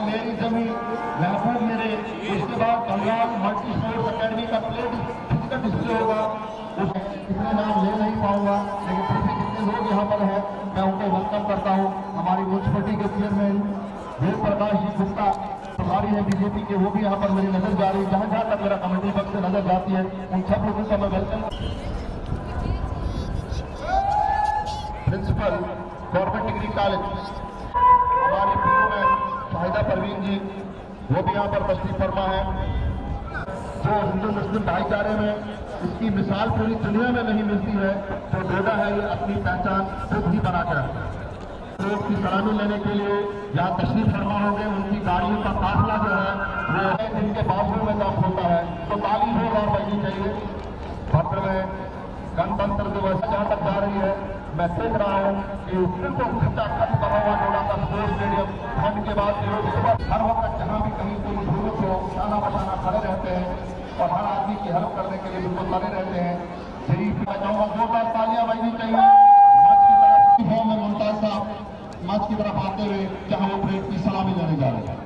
मेरी जमीन महबूब मेरे, उसके बाद बंगाल मल्टी स्पोर्ट्स अकेडमी का प्लेट फिजिकल डिस्प्ले होगा। इतने नाम ले नहीं पाऊंगा, लेकिन फिर भी जितने लोग यहाँ पर हैं मैं उनको वेलकम करता हूँ। हमारी म्यूनसिपलिटी के चेयरमैन वेद प्रकाश जी गुप्ता प्रभारी है बीजेपी के, वो भी यहाँ पर मेरी नजर जा रही है। जहाँ जहाँ तक मेरा कमेटी पक्ष से नजर जाती है उन सब लोगों का मैं welcome. Principal government degree college हमारी पीओ में शाहिदा परवीन जी, वो भी यहाँ पर तशरीफ फरमा है। जो हिंदू मुस्लिम भाईचारे में इसकी मिसाल पूरी दुनिया में नहीं मिलती है, तो डोडा है ये अपनी पहचान खुद ही बनाकर लोग की सलामी लेने के लिए यहाँ तशरीफ फरमा होंगे। उनकी गाड़ियों का काफिला जो है वो जिनके बाजुओं में दम होता है, तो तालीम हो और बढ़नी चाहिए। पत्र में गणतंत्र दिवस जहाँ तक जा रही है, मैं देख रहा हूँ कि बिल्कुल खचाखच बना हुआ डोडा का स्पोर्ट्स स्टेडियम ठंड के बाद हर वक्त जहाँ भी कहीं कोई जरूरत हो शाना बशाना खड़े रहते हैं और हर आदमी की हेल्प करने के लिए बिल्कुल लगे रहते हैं। यही मैं चाहूँगा जोरदार तालियां बजनी चाहिए। में मुमताज साहब मंच की तरफ आते हुए जहां वो परेड की सलामी लेने जा रहे हैं।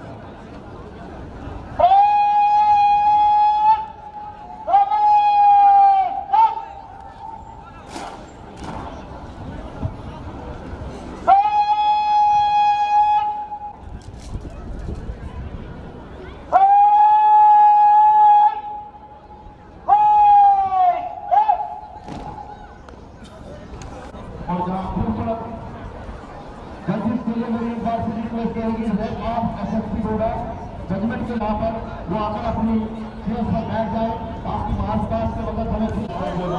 और जहां खूबसूरत जजिस के लिए मेरी एक बार से रिक्वेस्ट करेगी head of SSP Doda judgment के यहाँ पर वो आकर अपनी चेयर पर बैठ जाए ताकि आसपास के वक्त हमें पूरा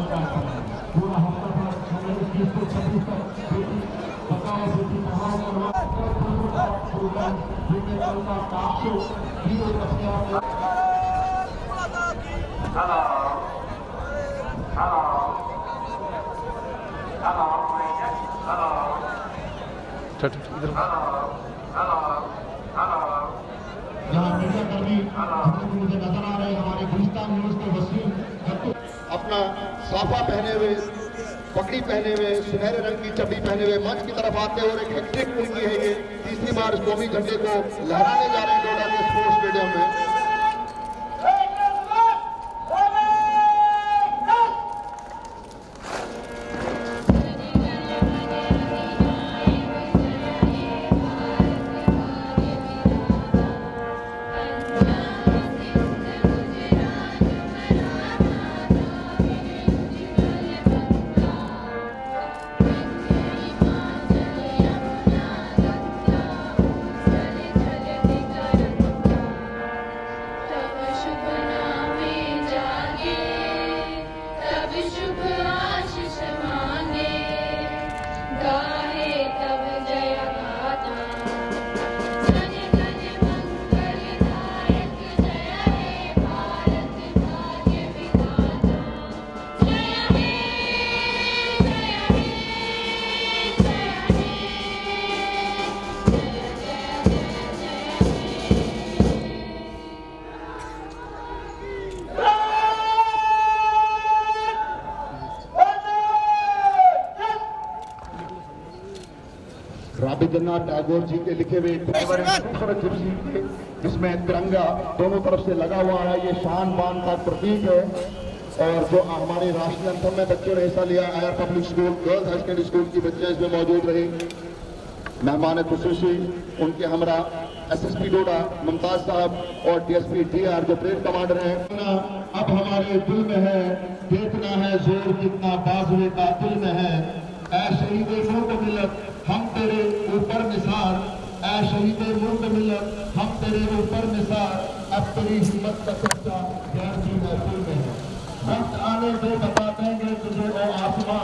हफ्ता भर हमें इस चीज को 26 तक बेटी बचाओ बेटी पढ़ाओ का टॉक शो हीरो बच्चे यहाँ मीडिया कर्मी मुझे नजर आ रहे हैं। हमारे गुलिस्तान न्यूज के वसीम अपना साफा पहने हुए, पगड़ी पहने हुए, सुनहरे रंग की चड्डी पहने हुए मंच की तरफ आते हैं और एक हैट्रिक उनकी है। ये तीसरी बार कौमी झंडे को लहराने जा रहे हैं डोडा के स्पोर्ट्स स्टेडियम में। रविंद्रनाथ टैगोर जी के लिखे हुए खूबसूरत जिप्सी के जिसमें तिरंगा दोनों तरफ से लगा हुआ है, ये शान बान का प्रतीक है। और जो हमारे राष्ट्रीय अंतम में बच्चों ने हिस्सा लिया, आयर public school girls high secondary school की बच्चे इसमें मौजूद रहे। मेहमान खुसूसी उनके हमरा एसएसपी डोडा मुमताज साहब और डीएसपी डीआर जो परेड कमांडर हैं। अब हमारे दिल में है, देखना है जोर कितना बाजुए का दिल में है। ऐ शहीदे मुल्क मिलत हम तेरे ऊपर निसार, ऐ शहीदे मुल्क मिलत हम तेरे ऊपर निसार। अब तेरी हिम्मत का सच्चा गैर की महफिल में है। वक्त आने दे बता देंगे तुझे ओ आसमां,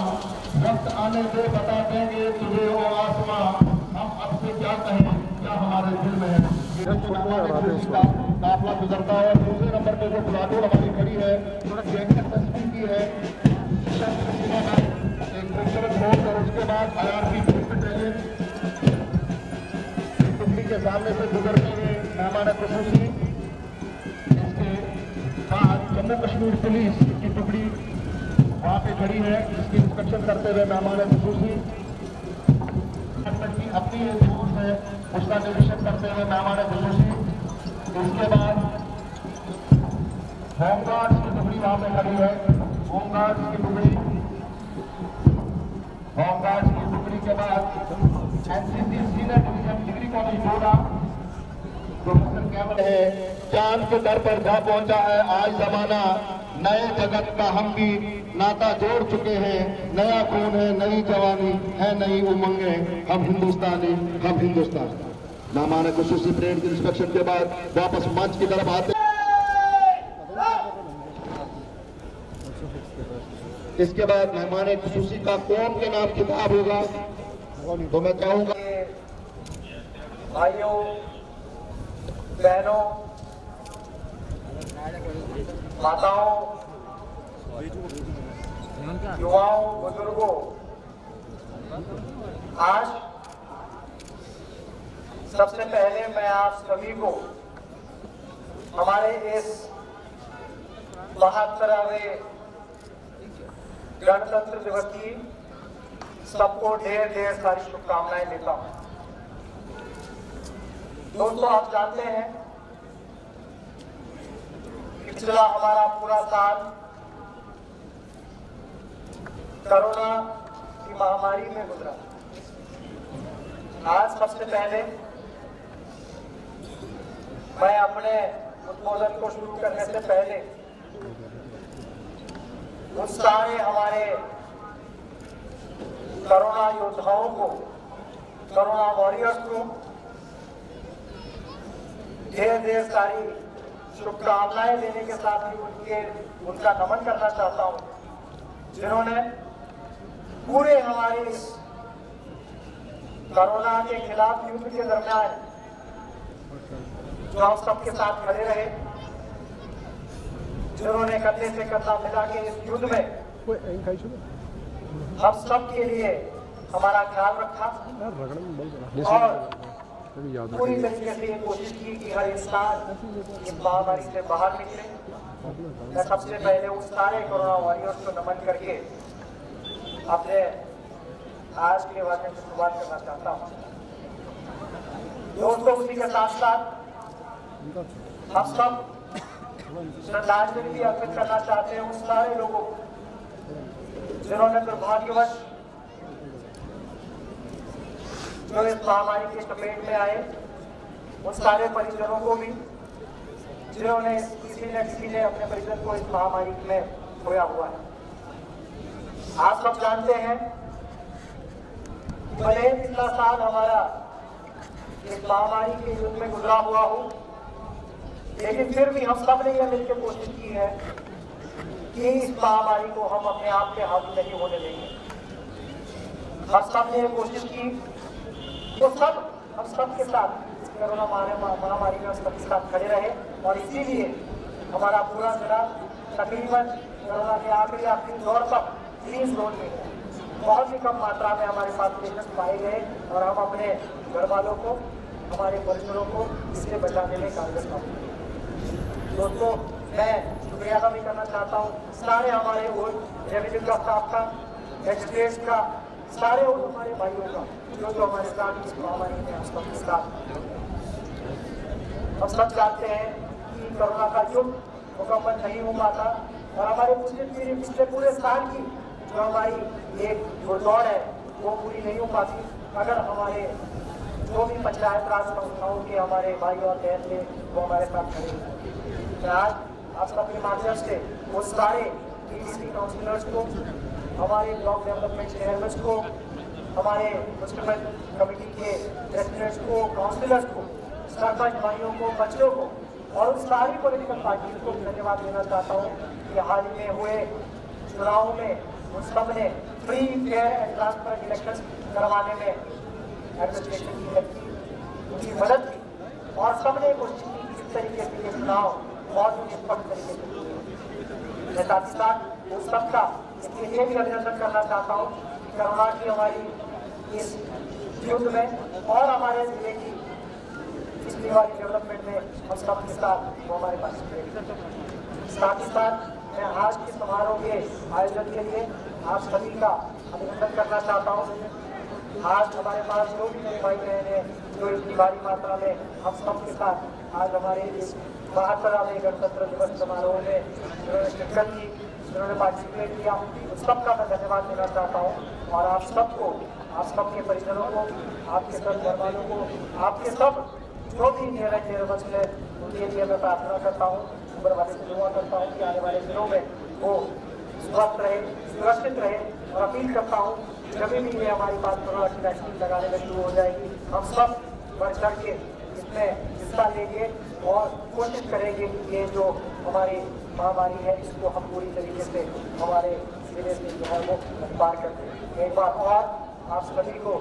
वक्त आने दे बता देंगे तुझे ओ आसमां। हम अब से क्या कहें, क्या हमारे दिल में है। काफिला गुजरता है। दूसरे नंबर पे जो प्लाटून हमारी खड़ी है तस्वीर की है, एक खूबसूरत बोर्ड और उसके बाद IRP टुकड़ी के सामने से गुजरते हुए मेहमान खुसूसी, इसके बाद जम्मू कश्मीर पुलिस की टुकड़ी वहाँ पे खड़ी है, इसकी इंस्पेक्शन करते हुए मेहमान खुसूसी अपनी फोर्स है उसका निरीक्षण करते हुए मेहमान खुसूसी इसके बाद होमगार्ड्स की टुकड़ी वहां पे खड़ी है। होमगार्ड्स की टुकड़ी, होमगार्ड्स की टुकड़ी के बाद NCC senior division degree college जोड़ा प्रोफेसर केवल है। चांद के दर पर जा पहुंचा है आज जमाना, नए जगत का हम भी नाता जोड़ चुके हैं। नया खून है, नई जवानी है, नई उमंगे, हम हिंदुस्तानी, हम हिंदुस्तान। नामाने खुसूसी परेड इंस्पेक्शन के बाद वापस मंच की तरफ आते। इसके बाद मेहमान खुसूसी का कौम के नाम किताब होगा। तो मैं चाहूंगा भाइयों, बहनों, माताओं, युवाओं, बुजुर्गों, आज सबसे पहले मैं आप सभी को हमारे इस 72वें गणतंत्र दिवस की सबको ढेर ढेर सारी शुभकामनाएं देता हूं। दोस्तों, आप जानते हैं पिछला हमारा पूरा साल कोरोना की महामारी में गुजरा। आज सबसे पहले मैं अपने उद्बोधन को शुरू करने से पहले उन सारे हमारे कोरोना योद्धाओं को, कोरोना वॉरियर्स को ढेर ढेर सारी शुभकामनाएं देने के साथ ही उनका नमन करना चाहता हूं, जिन्होंने पूरे हमारे इस कोरोना के खिलाफ युद्ध के दरमियान जो हम सबके साथ खड़े रहे, जिन्होंने कंधे से कंधा मिला के इस युद्ध में हम सब के लिए हमारा ख्याल रखा और पूरी तरीके से ये कोशिश की कि हर इंसान इस महामारी से बाहर निकले। मैं सबसे पहले उन सारे कोरोना वॉरियर्स को नमन करके अपने आज के वाक्य की शुरुआत करना चाहता हूँ। दोस्तों, उसी के साथ साथ हम सब श्रद्धांजलि भी अर्पित करना चाहते हैं उन सारे लोगों को जिन्होंने दुर्भाग्यवश जो इस महामारी की चपेट में आए, उन सारे परिजनों को भी जिन्होंने किसी ने अपने परिजन को इस महामारी में खोया हुआ है। आप सब जानते हैं भले पिछला साल हमारा इस महामारी के युद्ध में गुजरा हुआ हो, लेकिन फिर भी हम सब ने यह मिलकर कोशिश की है कि इस महामारी को हम अपने आप पे हावी नहीं होने देंगे। हम सब ने यह कोशिश की तो हम सब के साथ कोरोना महामारी में सबके साथ खड़े रहे और इसीलिए हमारा पूरा जिला तकरीबन कोरोना के आखिरी दौर तक ग्रीन जोन में है। बहुत ही कम मात्रा में हमारे पास पेशेंट पाए गए और हम अपने घर वालों को, हमारे परिजनों को इससे बचाने में कारगर हुए। दोस्तों, मैं शुक्रिया अदा भी करना चाहता हूँ सारे हमारे रेवेन्यू का स्टाफ का, मजिस्ट्रेट्स का, सारे और हमारे भाइयों का जो हमारे साथ इस महामारी में हम सबके साथ। हम सब जानते हैं कि कोरोना का युद्ध मुकम्मल नहीं हो पाता और हमारे पिछले पूरे साल की जो हमारी एक दौड़ है वो पूरी नहीं हो पाती अगर हमारे जो भी पंचायत राज संस्थाओं के हमारे भाई और बहन थे वो हमारे साथ खड़े हैं। आज आप सबके माध्यम से वो सारे पीडीसी काउंसिलर्स को, हमारे ब्लॉक डेवलपमेंट चेयरमैन को, हमारे मुस्लिम कमेटी के प्रेसिडेंट्स को, काउंसिलर्स को, सरपंच भाइयों को, बच्चों को और उन सारी पॉलिटिकल पार्टियों को धन्यवाद देना चाहता हूँ कि हाल ही में हुए चुनाव में उन सब ने free, fair and transparent election करवाने में एडमिनिस्ट्रेशन की हेल्प की, उनकी मदद की और सबने कोशिश की इस तरीके से ये चुनाव बहुत ही निष्पक्ष तरीके से। मैं साथ ही साथ उन सबका इसके लिए भी अभिनंदन करना चाहता हूँ कि कोरोना की हमारी इस युद्ध में और हमारे जिले की पिछली वाली डेवलपमेंट में हम सब के साथ वो हमारे पास। साथ ही साथ मैं आज के समारोह के आयोजन के लिए आप सभी का अभिनंदन करना चाहता हूँ। आज हमारे पास जो भी मेरे भाई बहन हैं, जो इतनी भारी मात्रा में हम सबके साथ आज हमारे इस 72वें गणतंत्र दिवस समारोह में जिन्होंने शिरकत की, जिन्होंने पार्टिसिपेट किया, उन सबका मैं धन्यवाद देना चाहता हूँ। और आप सबको, आप सबके परिजनों को, आपके सब घर वालों को, आपके सब जो भी निर्वंश है उनके लिए मैं प्रार्थना करता हूँ, ऊपर वाले से दुआ करता हूँ कि आने वाले दिनों में वो स्वस्थ रहे, सुरक्षित रहे। और अपील करता हूँ जब भी ये हमारी बात कोरोना की वैक्सीन लगाने में शुरू हो जाएगी, हम सब बढ़ चढ़ के इसमें हिस्सा लेंगे और कोशिश करेंगे कि ये जो हमारी महामारी है इसको हम पूरी तरीके से हमारे जिले से जो है वो पार कर दें। एक बार और आप सभी को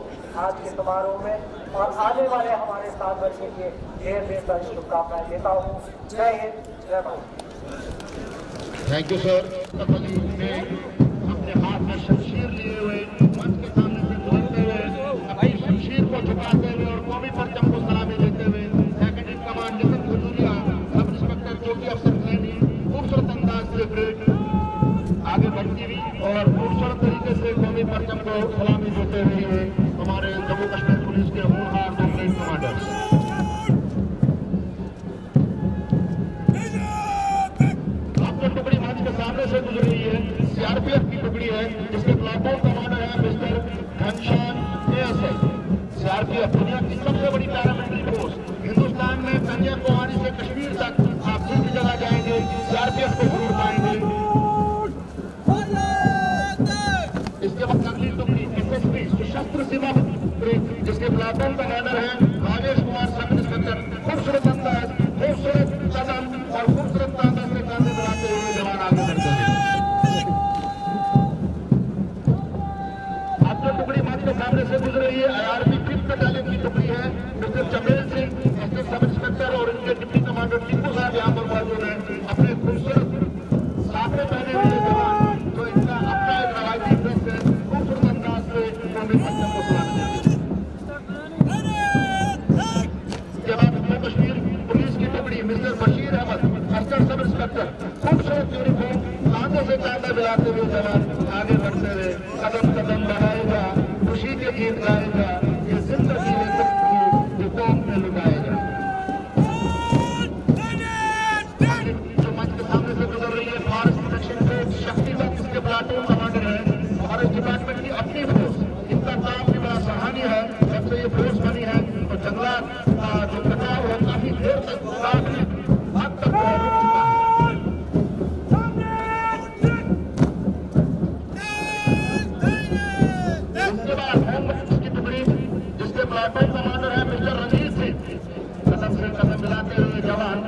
आज के समारोह में और आने वाले हमारे 7 वर्ष के लिए ढेर ढेर सारी शुभकामनाएं देता हूँ। जय हिंद, जय भारत। Thank you sir. अपने हाथ में शमशीर लिए हुए मंच के सामने से गुजरते हुए अपनी शमशीर को झुकाते हुए और कौमी परचम को सलामी देते हुए सेकंड इन कमांड जतन खजूरिया सब इंस्पेक्टर चौकी अफसर सैनी खूबसूरत अंदाज से परेड आगे बढ़ती हुई और खूबसूरत तरीके से कौमी परचम को सलामी देते हुए हमारे जम्मू कश्मीर पुलिस के होनहार दो ब्रिगेड कमांडर्स। टुकड़ी मंच के सामने से गुजर रही है, सीआरपीएफ की टुकड़ी है जिसके प्लाटून कमांडर है मिस्टर घनश्याम एएसआई। सीआरपीएफ दुनिया की सबसे बड़ी पैरामिलिट्री फोर्स, हिंदुस्तान में कन्याकुमारी से कश्मीर तक आप जिस भी जगह जाएंगे सीआरपीएफ को जरूर पाएंगे। इसके बाद अगली टुकड़ी एसएसबी सशस्त्र सीमा जिसके प्लाटून कमांडर है राजेश कुमार सब इंस्पेक्टर। खूबसूरत अंदाज, खूबसूरत कदम और खूबसूरत ताकत से कांधे बढ़ाते हुए जवान आगे बढ़ते हैं। अब जो टुकड़ी मंच के सामने से गुजर रही है आईआरबी 5th बटालियन की टुकड़ी है mister Chamel Singh SS sub inspector और इनके डिप्टी कमांडर टीपू साहब यहाँ पर मौजूद हैं। अपने खूबसूरत साफे पहने हुए जवान जो इनका अपना एक रवायती ड्रेस है खूबसूरत अंदाज से कौमी परचम को सलामी देते हैं। इसके बाद जम्मू कश्मीर पुलिस की टुकड़ी mister Bashir Ahmad Askar sub inspector खूबसूरत यूनिफॉर्म कांधे से कांधा मिलाते हुए जवान आगे बढ़ते हुए कदम कदम बढ़ाएगा, खुशी के गीत गाएगा, ये जिंदगी है सबकी कौम पे लुटाएगा। जो मंच के सामने से गुजर रही है फॉरेस्ट प्रोटेक्शन फोर्स शक्ति तक इसके प्लाटून कमांडर है। फॉरेस्ट डिपार्टमेंट की अपनी फोर्स, इनका काम भी बड़ा सराहनीय है। जब से ये फोर्स बनी है तो जंगलात का जो कटाव है काफी देर तक काफी हद तक रुक चुका है। इसके बाद होमगार्ड्स की टुकड़ी जिसके प्लाटून कमांडर है मिस्टर रंजीत सिंह कदम से कदम मिलाते हुए जवान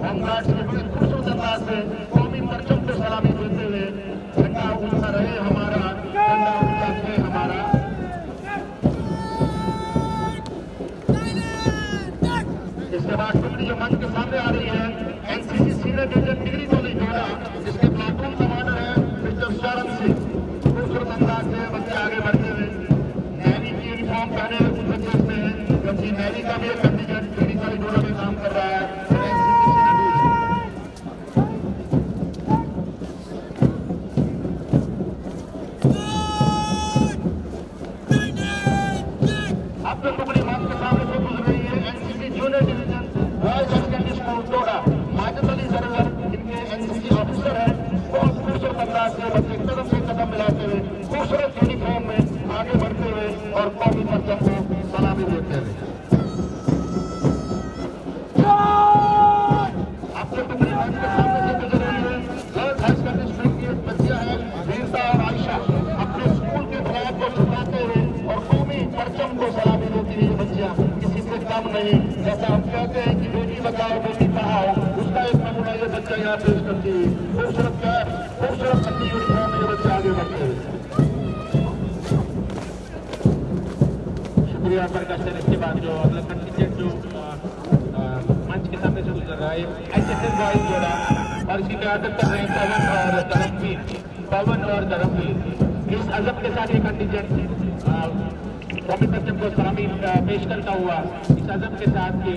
होमगार्ड्स की बड़ी खूबसूरत अंदाज से कौमी परचम को सलामी देते हुए झंडा ऊंचा रहे हमारा, झंडा ऊंचा रहे हमारा। इसके बाद टुकड़ी जो मंच के सामने आ रही है NCC senior division degree college Noida जिसके प्लाटून कमांडर है मिस्टर शरण सिंह। खूबसूरत अंदाज से बच्चे आगे बढ़ते हुए नेवी की यूनिफॉर्म पहने हुए कुछ बच्चे इसमें हैं क्योंकि नेवी का भी एक कंटीजेंट डिग्री कॉलेज नोएडा में काम कर रहा है। अब तो टुकड़ी मंच के सामने से गुजर रही है NCC junior division boys secondary school Doda Majid Ali Sarwar इनके एनसीसी ऑफिसर है। बहुत खूबसूरत अंदाज से बच्चे कदम से कदम मिलाते हुए खूबसूरत यूनिफॉर्म में आगे बढ़ते हुए और कौमी परचम को सलामी देते हुए। अब तो टुकड़ी मंच के सामने से गुजर रही है गर्ल्स हाई सेकेंडरी स्कूल की बच्चियां हैं वीरता और आयशा अपने स्कूल के फ्लैग को झुकाते हुए और कौमी परचम को सलामी देती हुई बच्चियां किसी से कम नहीं। जैसा हम कहते हैं कि बेटी बचाओ बेटी पढ़ाओ, उसका एक नमूना ये बच्चा यहाँ पेश करती हुई खूबसूरत कैप खूबसूरत पट्टी यूनिफॉर्म में ये बच्चे आगे बढ़ते हुए। शुक्रिया प्रकाश सर। इसके बाद जो अगला कंटीजेंट जो मंच के सामने से गुजर रहा है एचएसएस बॉयज जोड़ा और इसकी क्यादत कर रहे हैं पवन और धर्मवीर। इस अजब के साथ ये कंटीजेंट कौमी परचम को सलामी पेश करता हुआ इस अजब के साथ कि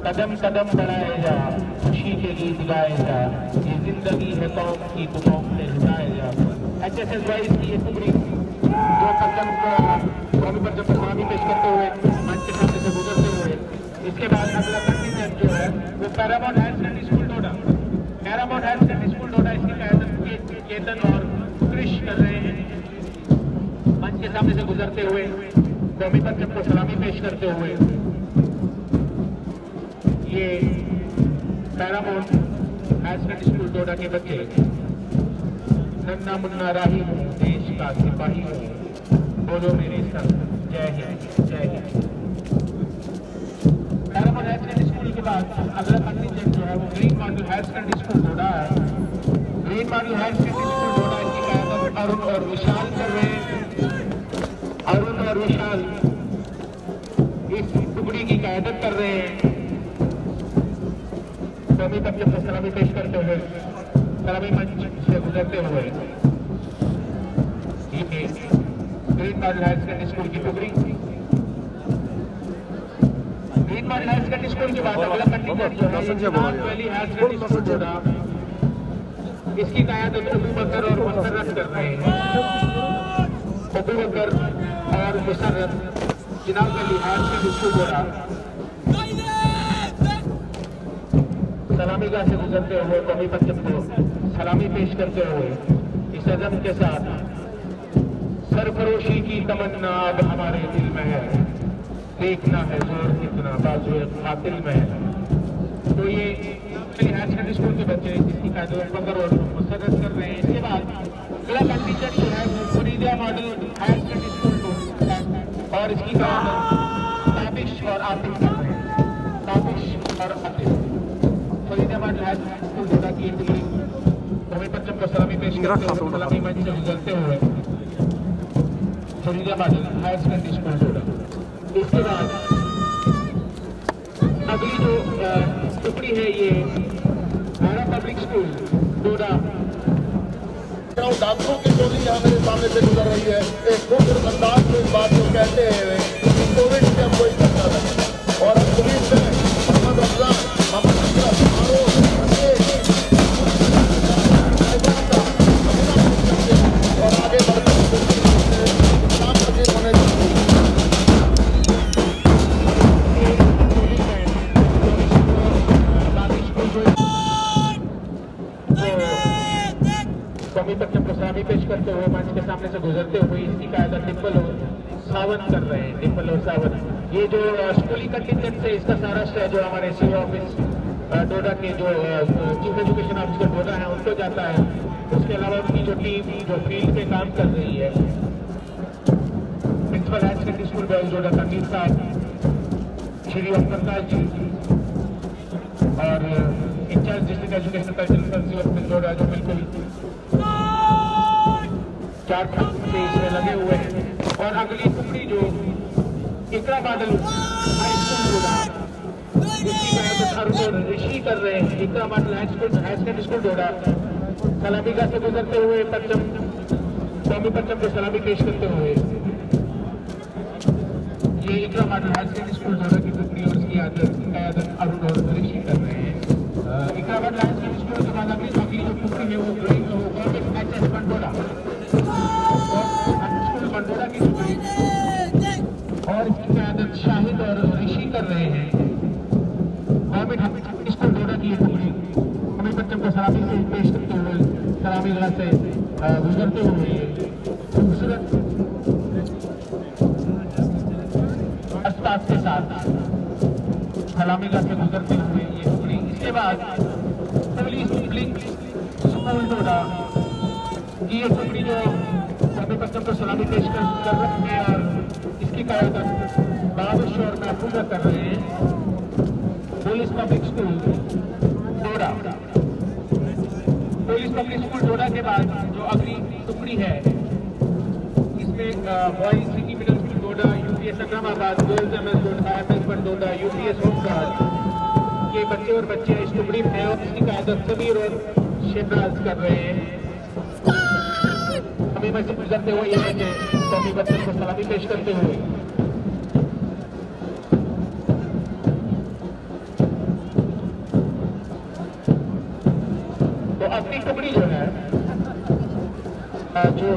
कदम कदम बढ़ाएगा, खुशी के गीत गाएगा, ये जिंदगी है कौम की तो कौम से लुटाएगा। एचएसएस बॉयज की ये टुकड़ी जो परचम कौमी परचम को सलामी पेश करते हुए मंच के सामने से गुजरते हुए, इसके बाद अगला कंटिजेंट जो है वो पैरामाउंट हायर सेकेंडरी स्कूल डोडा, Paramount higher secondary school Doda इसकी कायदत केतन और कृष कर रहे हैं। मंच के सामने से गुजरते हुए कौमी परचम को सलामी पेश करते हुए ये पैरामाउंट हायर सेकेंडरी स्कूल डोडा के बच्चे, नन्ना मुन्ना राही हूँ, देश का सिपाही हूँ, बोलो मेरे संग जय हिंद जय हिंद। पैरामाउंट हायर सेकेंडरी स्कूल के बाद अगला कंटिजेंट जो है वो green model higher secondary school Doda है। Green model higher secondary school Doda की क़यादत अरुण और विशाल कर रहे हैं। अरुण और विशाल इस टुकड़ी की क़यादत कर रहे हैं। कौमी परचम को सलामी पेश करते हुए सलामी मंच से गुजरते हुए ये green model higher secondary school की टुकड़ी। Green model higher secondary school के बाद अगला कंटिजेंट जो है Chenab valley higher secondary school Doda, इसकी क़यादत अबू बकर और मुशर्रफ कर रहे हैं। अबू बकर और Musharraf Chenab valley higher secondary school Doda सलामी गाह से गुजरते हुए कौमी परचम को सलामी पेश करते हुए इस अज़म के साथ, सरफरोशी की तमन्ना अब हमारे दिल में है, देखना है जोर कितना बाजुए कातिल में है। तो ये हायर सेकेंडरी स्कूल के बच्चे जिसकी कायदत बकर और मुशर्रफ कर रहे हैं। इसके बाद अगला कंटिजेंट जो है Faridia model higher secondary school और इसकी कायदत ताबिश और आतिफ कर रहे हैं। ताबिश और Atif Faridia model higher secondary school Doda की टुकड़ी कौमी परचम को सलामी पेश करते हुए सलामी मंच से गुजरते हुए Faridia model higher secondary school Doda. इसके बाद अगली जो टुकड़ी है ये आरा पब्लिक स्कूल डोडा। डॉक्टरों की टोली यहाँ मेरे सामने से गुजर रही है। एक खूबसूरत अंदाज में इस बात को कहते हैं कि कोविड से हम कोई करता नहीं। और पुलिस से मोहम्मद रमजान, मोहम्मद अशरफ, फारूक, और आगे बढ़ते कौमी परचम को सलामी पेश करते हुए मंच के सामने से गुजरते हुए इसकी कायदत डिम्पल और सावन कर रहे हैं। डिम्पल और सावन ये जो स्कूली कंटिजेंट से इसका सारा श्रेय जो हमारे सी ऑफिस डोडा के जो चीफ एजुकेशन ऑफिसर डोडा है उनको जाता है। उसके अलावा उनकी जो टीम जो फील्ड पे काम कर रही है, principal higher secondary school boys Doda Tanveer साहब, श्री ओम प्रकाश जी और incharge district education officer Doda जो बिल्कुल चार खंड से इसमें लगे हुए हैं। और अगली टुकड़ी जो इकरा मॉडल हाई स्कूल डोडा, इसकी क़यादत अरुण और ऋषि कर रहे हैं। इकरा model high secondary school Doda सलामी गाह से गुजरते हुए परचम कौमी परचम को सलामी पेश करते हुए ये इकरा model high secondary school Doda की टुकड़ी और उसकी क़यादत अरुण और ऋषि कर रहे हैं। इकरा मॉडल हाई सेकेंडरी स्कूल के बाद अगली जो टुकड़ी है वो गवर्नमेंट एचएस बंडोला स्कूल बंडोला की टुकड़ी और इसकी क़यादत शाहिद और ऋषि कर रहे हैं। गवर्नमेंट स्कूल डोडा की ये टुकड़ी कौमी परचम को सलामी से पेश करते हुए सलामी गाह से गुजरते हुए खूबसूरत अस्ताद के साथ सलामी गाह से गुजरते हुए ये टुकड़ी। इसके बाद पुलिस स्कूल डोडा की ये टुकड़ी जो कौमी परचम को सलामी पेश कर रहे हैं और इसकी क़यादत बारिश और महफूजा कर रहे हैं। पुलिस पब्लिक स्कूल डोडा। पुलिस पब्लिक स्कूल डोडा के बाद जो अगली टुकड़ी है इसमें बॉयज सिटी मिडिल स्कूल डोडा, यूपीएस संग्रामाबाद, गर्ल्स एमएस डोडा, एमएस डोडा, यूपीएस होमगार्ड के बच्चे और बच्चियां इस टुकड़ी में और इसकी क़यादत समीर और शहनाज कर रहे हैं। हमें मस्जिद गुजरते हुए ये बच्चे कौमी परचम को सलामी पेश करते हुए तो अपनी टुकड़ी जो है जो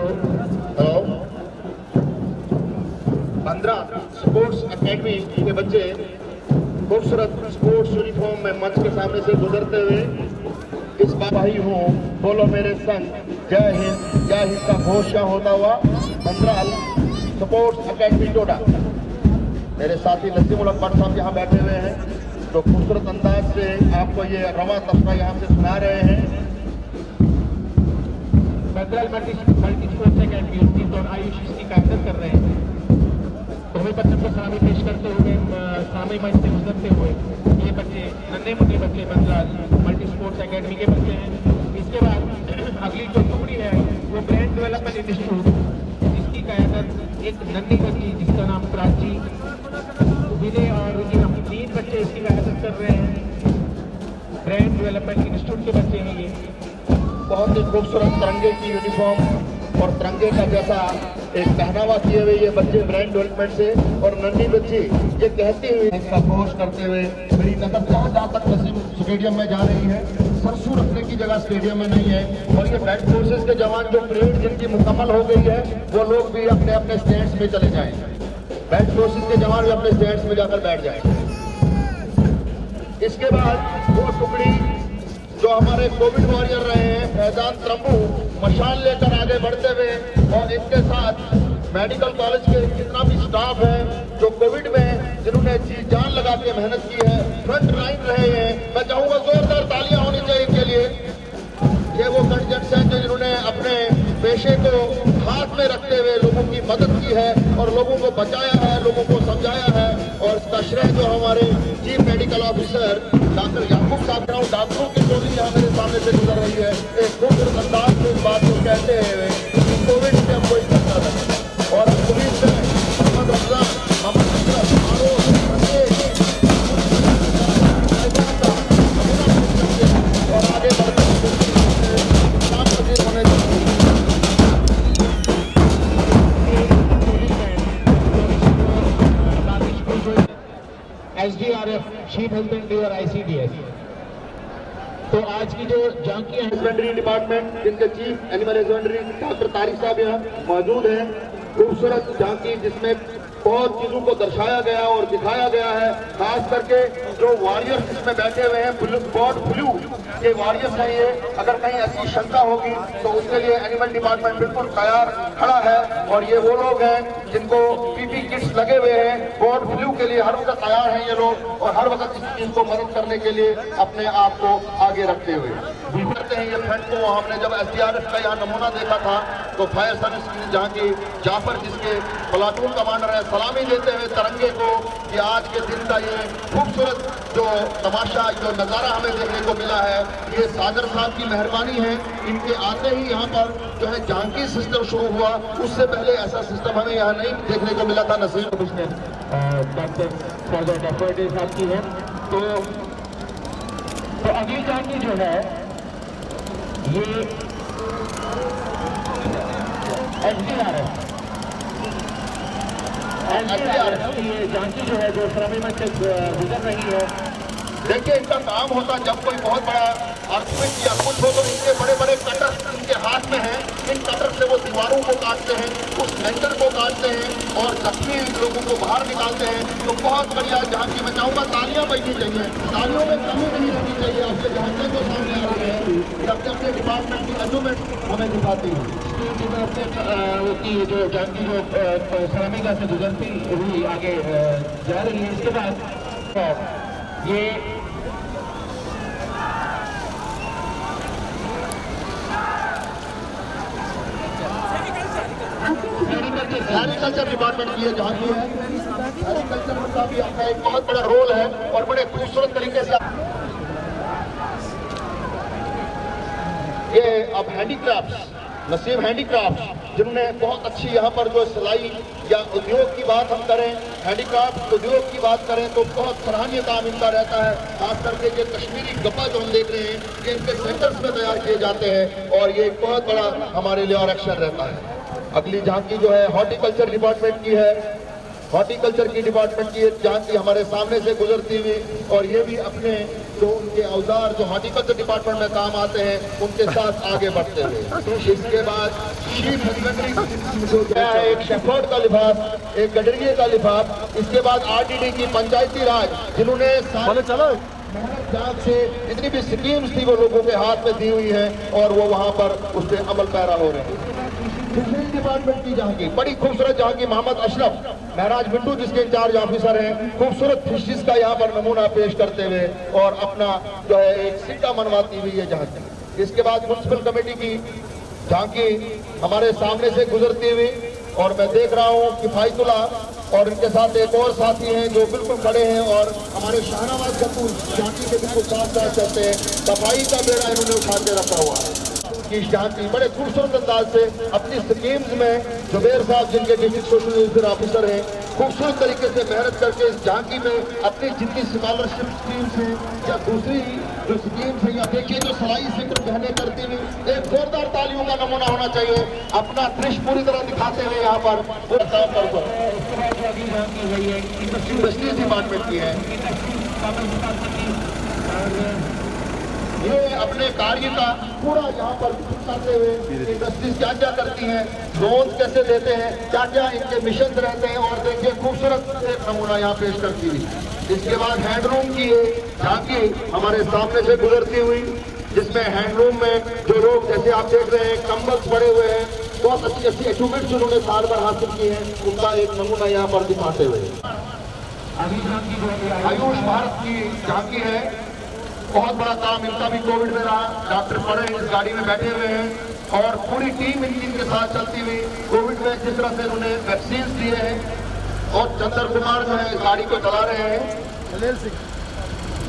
स्पोर्ट्स एकेडमी के बच्चे खूबसूरत स्पोर्ट्स यूनिफॉर्म में मंच के सामने से गुजरते हुए इस बार भाई हूँ, बोलो मेरे संग जय हिंद का घोष होता हुआ मंत्राल स्पोर्ट्स एकेडमी टोडा। मेरे साथी नसीमुल अकबर साहब यहाँ बैठे हुए हैं, जो खूबसूरत अंदाज से आपको ये रवा तस्वीर यहाँ से सुना रहे हैं। मंत्राल मल्टी स्पोर्ट्स एकेडमी उनकी तो आयुष इसकी कार्यक्रम कर रहे हैं। तो हमें बच्चों को सलामी पेश करते हुए सामने मंच से गुजरते हुए ये बच्चे नन्हे मुन्ने बच्चे मंत्राल मल्टी स्पोर्ट्स एकेडमी के बच्चे हैं। इसके बाद अगली जो टुकड़ी है वो ब्रांड डेवलपमेंट इंस्टीट्यूट, जिसकी क़यादत एक नन्ही बच्ची जिसका नाम प्राची, विजय और ये 3 बच्चे इसकी क़यादत कर रहे हैं। ब्रांड डेवलपमेंट इंस्टीट्यूट के बच्चे हैं ये। बहुत ही खूबसूरत तिरंगे की यूनिफॉर्म और तिरंगे का जैसा एक पहनावा किए हुए ये बच्चे ब्रांड डेवलपमेंट से, और नन्ही बच्ची ये कहते हुए इसका घोष करते हुए मेरी नजर जहाँ तक नसीम स्टेडियम में जा रही है, सरसू रखने की जगह स्टेडियम में नहीं है। और ये बैड फोर्सेस के जवान जो परेड जिनकी मुकम्मल हो गई है वो लोग भी अपने अपने स्टैंड्स में चले जाएं। बैड फोर्सेस के जवान भी अपने स्टैंड्स में जाकर बैठ जाएं। इसके बाद वो टुकड़ी जो हमारे कोविड वॉरियर रहे हैं फैजान त्रंबू, मशाल लेकर आगे बढ़ते हुए, और इनके साथ मेडिकल कॉलेज के जितना भी स्टाफ है जो कोविड में जिन्होंने जी जान लगा के मेहनत की है, फ्रंट लाइन रहे हैं। मैं चाहूँगा जोरदार तालियां होनी चाहिए इनके लिए। ये वो कंटेंट्स हैं जो जिन्होंने अपने पेशे को हाथ में रखते हुए लोगों की मदद की है और लोगों को बचाया है, लोगों को समझाया है। और इसका श्रेय जो हमारे चीफ मेडिकल ऑफिसर डॉक्टर याकूब साहब, डॉक्टरों की टोली यहाँ मेरे सामने से गुजर रही है, एक खूबसूरत अंदाज में इस बात को कहते हुए कोविड से हम कोई करता है। और कोविड से मोहम्मद रमजान, मोहम्मद अशरफ, और आगे बढ़ते SDRF, शीप हस्बेंड्री और ICDS। तो आज की जो झांकियां हैं, हस्बेंड्री डिपार्टमेंट जिनके chief animal husbandry doctor Tariq साहब यहाँ मौजूद हैं। खूबसूरत झांकी जिसमें बहुत चीजों को दर्शाया गया और दिखाया गया है, खास करके जो वॉरियर्स इसमें बैठे हुए हैं, बर्ड फ्लू के वॉरियर्स हैं ये। अगर कहीं ऐसी शंका होगी तो उसके लिए एनिमल डिपार्टमेंट बिल्कुल तैयार खड़ा है। और ये वो लोग हैं जिनको PP किट्स लगे हुए हैं, बर्ड फ्लू के लिए हर वक्त तैयार हैं ये लोग, और हर वक्त इस चीज को मदद करने के लिए अपने आप को आगे रखते हुए करते हैं। ये फ्रंट को हमने जब SDRF का यहाँ नमूना देखा था तो फायर सर्विस की जहाँ की जाफर जिसके प्लाटून कमांडर है, सलामी देते हुए तिरंगे को, कि आज के दिन का ये खूबसूरत जो तमाशा, जो नज़ारा हमें देखने को मिला है, ये सागर साहब की मेहरबानी है। इनके आते ही यहाँ पर जो है झांकी सिस्टम शुरू हुआ, उससे पहले ऐसा सिस्टम हमें यहाँ नहीं देखने को मिला था। नसीम डॉक्टर साहब की है। तो अगली झांकी जो है ये SDRF की झांकी जो है जो श्रमी मंच से गुजर रही है। देखिए इनका काम होता जब कोई बहुत बड़ा अर्थक्वेक या कुछ हो तो इनके बड़े बड़े कटर इनके हाथ में हैं। इन कटर से वो दीवारों को काटते हैं, उस लेंटर को काटते हैं और जख्मी लोगों को बाहर निकालते हैं। तो बहुत बढ़िया झांकी, मैं चाहूँगा तालियां बजनी चाहिए, तालियों में कमी नहीं होनी चाहिए। आपके झांके को सामने आ रहे हैं, अपने अपने डिपार्टमेंट की अचीवमेंट हमें दिखाती है। की जो झांकी जो श्रमिका से गुजरती हुई आगे जा रही है। इसके बाद ये एग्रीकल्चर डिपार्टमेंट की जहाँ की है, एग्रीकल्चर का भी आपका एक बहुत बड़ा रोल है और बड़े खूबसूरत तरीके से ये अब हैंडीक्राफ्ट्स, नसीब हैंडीक्राफ्ट्स जिन्होंने बहुत अच्छी यहाँ पर जो सिलाई या उद्योग की बात हम करें, हैंडीक्राफ्ट उद्योग की बात करें तो बहुत सराहनीय काम इनका रहता है। खास करके ये कश्मीरी गप्पा जो हम देख रहे हैं ये इनके सेंटर्स में तैयार किए जाते हैं और ये एक बहुत बड़ा हमारे लिए और एक्शन रहता है। अगली झांकी जो है हॉर्टिकल्चर डिपार्टमेंट की है। हॉर्टिकल्चर की डिपार्टमेंट की एक झांकी हमारे सामने से गुजरती हुई, और ये भी अपने जो उनके औजार जो हॉर्टिकल्चर डिपार्टमेंट में काम आते हैं उनके साथ आगे बढ़ते हुए। इसके बाद शीप हस्बेंड्री जो है, एक शेफर्ड का लिफाफ, एक गडरिये का लिफाफ। इसके बाद RTD की पंचायती राज, जिन्होंने मेहनत जाग से जितनी भी स्कीम्स थी वो लोगों के हाथ में दी हुई है और वो वहाँ पर उस पर अमल पैरा हो रहे हैं। फिशरीज डिपार्टमेंट की झांकी, बड़ी खूबसूरत झांकी, मोहम्मद अशरफ महराज बिंडू जिसके इंचार्ज ऑफिसर हैं, खूबसूरत फिशरीज का यहाँ पर नमूना पेश करते हुए और अपना जो है एक सिक्का मनवाती हुई है झांकी। इसके बाद म्युनिसिपल कमेटी की झांकी हमारे सामने से गुजरती हुई, और मैं देख रहा हूँ किफायतुल्ला और इनके साथ एक और साथी हैं जो बिल्कुल खड़े हैं और हमारे शाहनवाज कपूर झांकी के बिल्कुल साथ साथ चलते हैं। सफाई का बेड़ा इन्होंने उठा के रखा हुआ है। की झांकी बड़े खूबसूरत अंदाज से अपनी स्कीम्स में जुबेर साहब जिनके डिस्ट्रिक्ट सोशल वेलफेयर ऑफिसर हैं, खूबसूरत तरीके से मेहनत करके इस झांकी में अपनी जितनी स्कॉलरशिप स्कीम्स हैं या दूसरी जो स्कीम्स हैं, या देखिए जो सलाई सेक्टर बहने करती हुई, एक जोरदार तालियों का नमूना होना चाहिए, अपना दृश्य पूरी तरह दिखाते हुए यहाँ पर इंडस्ट्रीज डिपार्टमेंट की है। ये अपने कार्य का पूरा यहाँ पर दिखाते हुए इंडस्ट्रीज क्या क्या करती हैं, लोन कैसे देते हैं, क्या क्या इनके मिशन रहते हैं, और देखिए खूबसूरत एक नमूना यहाँ पेश करती हुई। इसके बाद हैंडलूम की झांकी हमारे सामने से गुजरती हुई, जिसमें हैंडलूम में जो लोग जैसे आप देख रहे हैं कंबल्स पड़े हुए हैं, बहुत अच्छी अच्छी अचीवमेंट्स उन्होंने साल भर हासिल की हैं, उनका एक नमूना यहाँ पर दिखाते हुए। आयुष भारत की झांकी है, बहुत बड़ा काम इनका भी कोविड में रहा। डॉक्टर पड़े इस गाड़ी में बैठे हुए हैं और पूरी टीम इनके साथ चलती हुई कोविड में जिस तरह से उन्होंने वैक्सीन दिए हैं, और चंद्र कुमार जो है इस गाड़ी को चला रहे हैं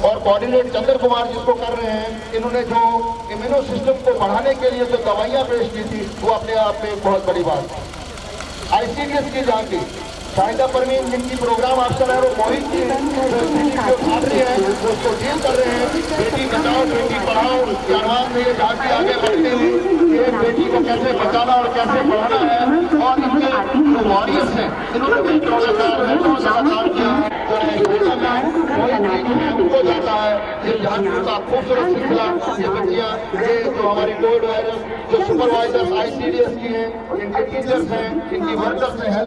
और कोऑर्डिनेट चंद्र कुमार जिसको कर रहे हैं, इन्होंने जो इम्यूनो सिस्टम को बढ़ाने के लिए जो दवाइयां पेश की थी वो अपने आप में एक बहुत बड़ी बात है। ICDS की झांकी शाहिदा परवीन जिनकी प्रोग्राम अफसर है, वो मोहित जी जो छात्र हैं उसको डील कर रहे हैं। बेटी बचाओ बेटी पढ़ाओ के आह्वान से ये झांकी आगे बढ़ते हुए एक बेटी को कैसे बचाना और कैसे पढ़ाना है, और इनके जो वॉरियर्स हैं इन्होंने भी बहुत सारा काम किया है। उनको जाता है ये झांकी का खूबसूरत सिलसिला। ये बच्चियाँ, ये जो हमारी कोविड वायरस जो सुपरवाइजर्स ICDS की हैं, इनके टीचर्स हैं, इनकी वर्कर्स हैं।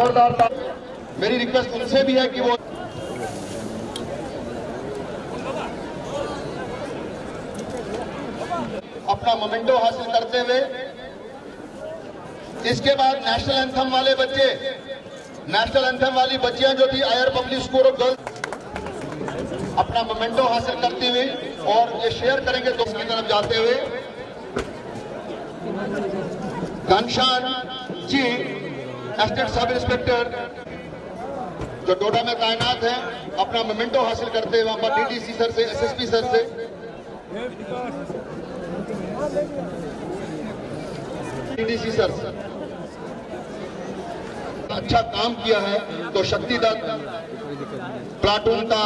जोरदार मेरी रिक्वेस्ट उनसे भी है कि वो अपना मोमेंटो हासिल करते हुए, इसके बाद नेशनल एंथम वाले बच्चे, नेशनल एंथम वाली बच्चियां जो थी आयर पब्लिक स्कूल ऑफ गर्ल्स, अपना मोमेंटो हासिल करते हुए और ये शेयर करेंगे दोस्त की तरफ जाते हुए। Ghanshyam ji estate sub inspector जो डोडा में तैनात है, अपना मोमेंटो हासिल करते हुए वहां पर डीडीसी सर से, एसएसपी सर से, डीडीसी सर से अच्छा काम किया है तो शक्ति दत्त प्लाटून का